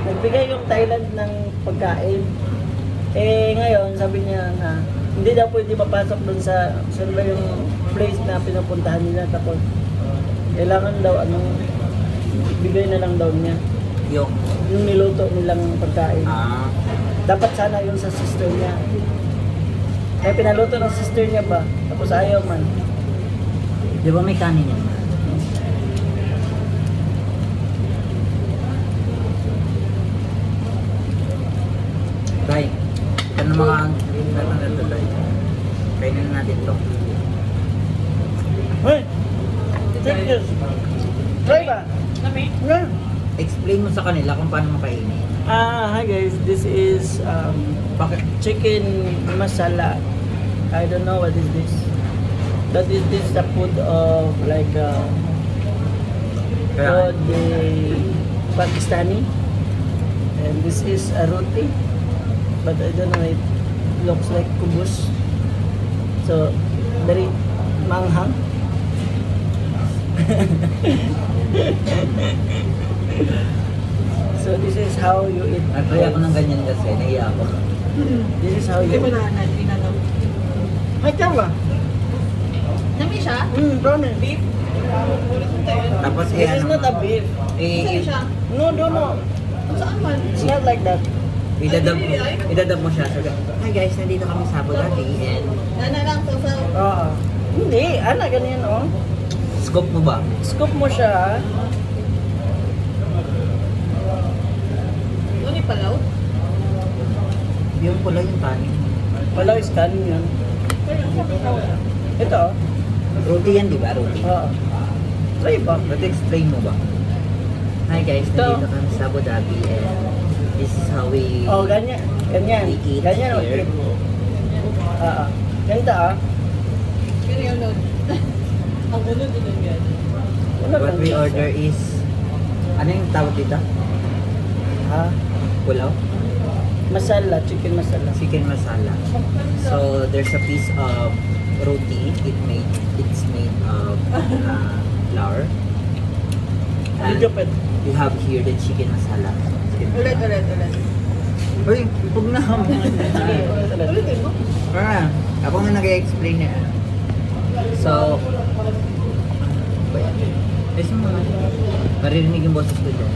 nagbigay yung Thailand ng pagkain. Eh ngayon, sabi niya na hindi daw pwede mapasok doon sa saan ba yung place na pinupuntahan nila, tapos kailangan daw bigay na lang daw niya Yung niluto nilang pagkain. Dapat sana yun sa sister niya. Kaya pinaluto ng sister niya ba, tapos ayaw man. di ba may kanin yan? Tay, ito na mga ito, Tay. Kainin na natin to. Hey! Take this. Try ba? Yeah. Explain mo sa kanila kung paano makainin. Hi guys, this is chicken masala. I don't know what is this. That is this the food of like food Pakistani, and this is a roti, but I don't know, it looks like kubus. So very manghang. So this is how you eat. Nag-try ako ng ganyan kasi, nahiya ako. This is how you eat. Ay, tama. Nami siya? Brown beef. Tapos This is not a beef. No. Saan man? It's not like that. Idadab mo siya. So, hi guys, nandito kami sa Abu Dhabi and Nana lang to sa... Hindi, ganyan oh. scoop mo ba? Scoop mo siya. Ano ni palaw? Yung pula yung kanin. Wala is kanin yun. Ito. Roti yan, di ba? Roti. Try ba? But explain mo ba? Hi guys, nandito kami sa Abu Dhabi and this is how we... Ganyan. Ganyan. We eat Ganyan. here. Ganito Pero yung load. Ang ulo din yan. What we order is... Ano yung tawag dito? Pulaw? Masala, chicken masala. Chicken masala. So there's a piece of roti. It's made of flour. And you have here the chicken masala. Ulit. Uy, huwag na. Ulitin mo? Ako na nag-explain niya. So, maririnig yung boses ko dyan.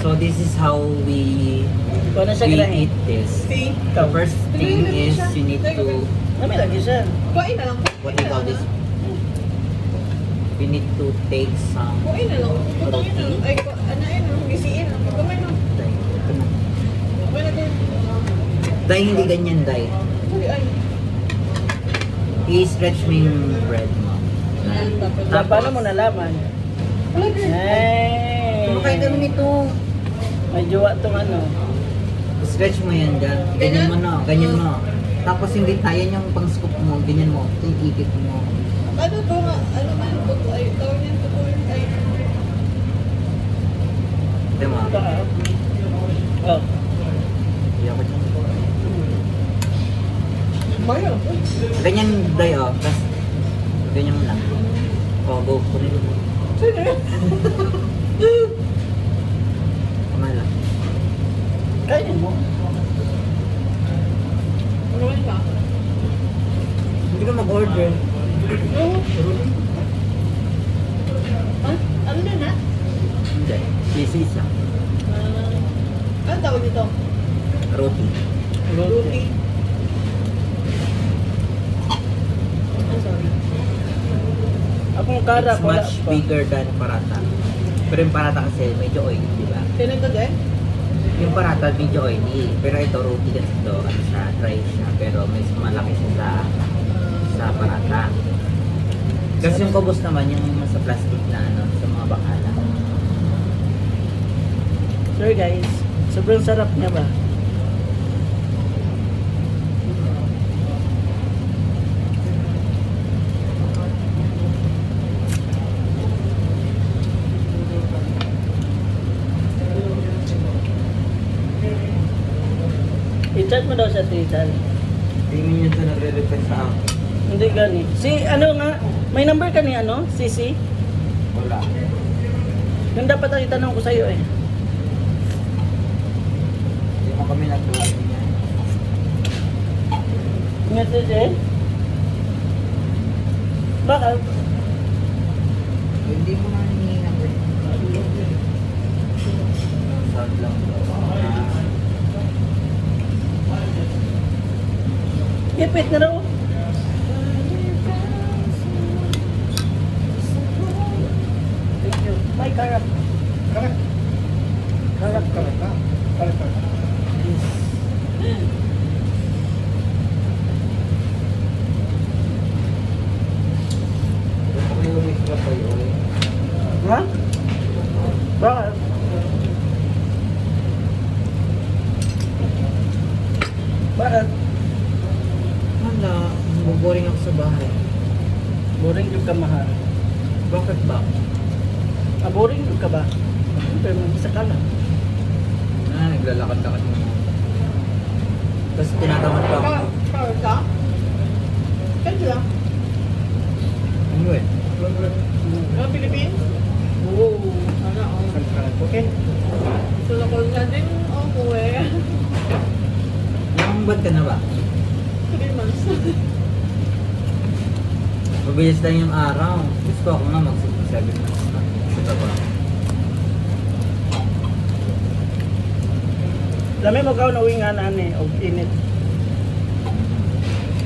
So this is how we eat this. The first thing is you need to... Nami lagi siya. Kuhain na lang. What do you call this? We need to take some Kuhain na lang. roti. Ay, ano yun? Gisiin. Kamay na. Kamay na din. Day, hindi ganyan, Day. Ay. I-stretch mo yung bread mo. Paano mo nalaman? Kumakain kami nito. May jowa tong Stretch mo yan dyan. Ganyan mo na. Ganyan mo. Tapos hindi tayo yung pang-scoop mo. Ganyan mo. Ikikip mo. Ano to nga? Ano man yung buto? Ay, tawag niyan buto. Ay. Diba? Hindi ako dyan. Mayo. Ganyan, Day, Tapos, ganyan mo lang. Go. Kunin mo. Sige. Kamay lang. Kainin mo. Ano man ba? Hindi ka mag-order. Ano na na? Hindi. Easy siya. Ano tawag dito? Roti. Roti. Akong kara It's ko much bigger than parata. Pero yung parata kasi medyo oily, di ba? Kailan to din? Yung parata medyo oily. Pero ito roti kasi ito, siya, dry siya. Pero mas malaki siya sa parata. Kasi yung kubos naman, yung sa plastic na sa mga bakala. Sure guys, sobrang sarap niya ba? I-chat mo daw sa Twitter. Tingin yun sa nagre-request sa akin. Hindi gani. Si ano nga, may number ka ni Sisi? Wala. Yung dapat ang itanong ko sa'yo eh. Hindi mo kami nagtulog niya. Message eh? Bakit? Hindi mo na hinihingi ng Sound lang. Ipit na raw. Thank you. May karap. Correct. Karap. Correct. Correct. Lumix ka pa yun. Ha? Bakit? Bakit? Wala, boring ako sa bahay. Boring yung ka mahal. Bakit ba? Boring yung ka ba? Pero mag-isa ka lang. Naglalakad-lakad mo. Tapos tinatamad pa ako. Power ka? Kaya lang. Ano eh? Mga Philippines? Oo. Ano, oh. Okay. Sulakol na din ako eh. Nakambad ka na ba? 3 months. Mabilis lang yung araw. Gusto ako nga mag-7 months na. Sa trabaho. Lami mo ka na uwi nga na ani, o init.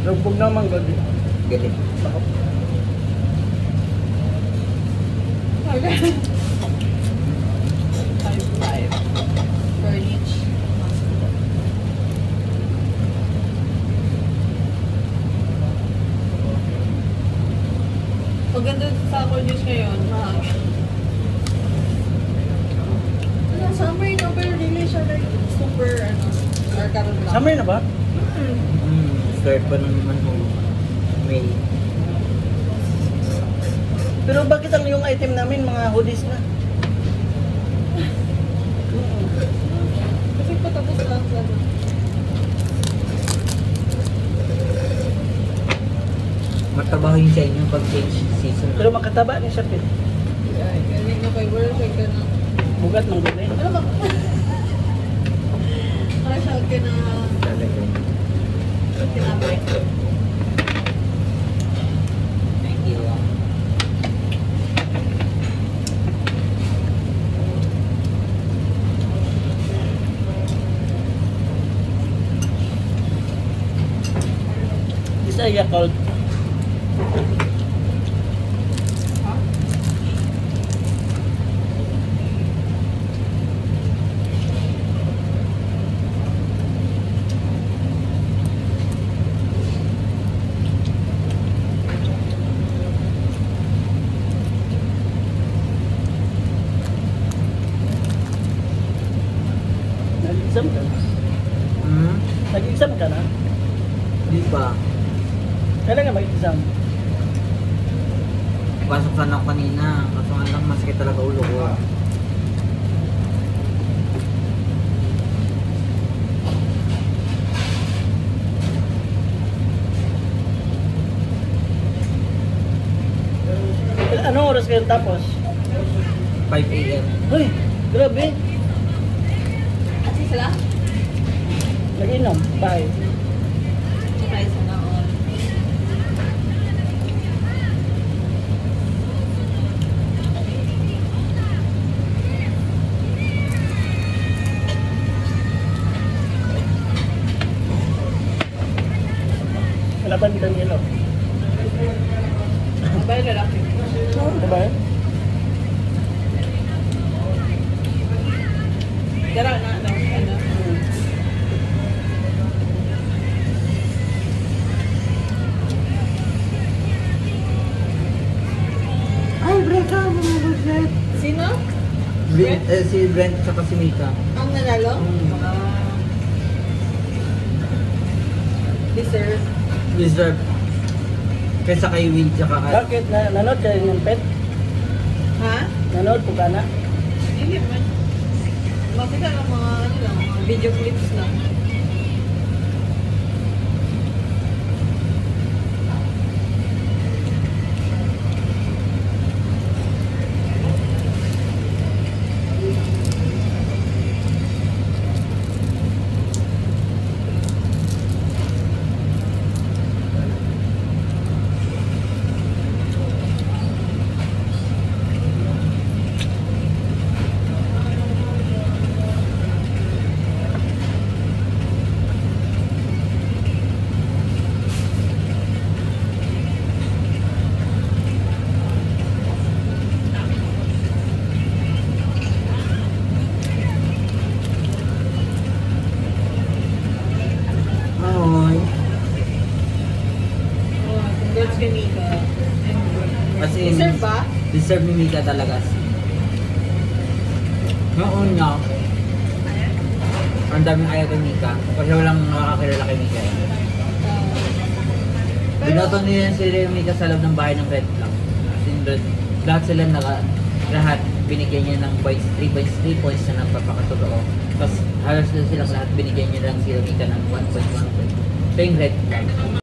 Lubog naman godi. Galing. Bakit? Okay. 5-5. Per each. Maganda sa Cornish ngayon, mahangin. Ano, summer no, pero really siya like super, or karoon lang. Summer na ba? Start pa naman ho. May. Pero bakit ang yung item namin mga hoodies na? Kasi patapos lang sa Matabaho yung sa inyo pag change season. Pero makataba ni siya pit. galing na kay work, kay ka na. Bugat ng gulay. Ano ba? Siya ka na Talaga. tinapay. Thank you. Isa Yakult. Nag-exam ka na? Nag-exam ka na? Di ba? Kailan ka mag-exam? Pasok sana ako kanina. Kaso nga lang masakit talaga ulo ko. Anong oras kayo tapos? 5 a.m. Uy, grabe. Kasi sila? Nag-inom. Bye. Try sa naon. Wala ba ni Danilo? Mabay lalaki. Diba? Dara na, ano. Ay, Breka, mga buset. Sino? Si Brent tsaka si Mika. Ang nanalo? Deserve. Reserve. Kaysa kay Will tsaka kay... Bakit? Nanood kayo ng pet? Ha? Nanood po ka na? Hindi man. Makita lang mga, ano lang, mga video clips lang. deserve ni Mika talaga. Noon nga, ang daming ayaw kay Mika kasi walang nakakakilala kay Mika eh. Binoto niya si Mika sa loob ng bahay ng red lang. As in, lahat sila lahat binigyan niya ng 3 points na nagpapakatotoo. Tapos halos silang lahat binigyan niya lang si Mika ng 1 point. So yung red lang.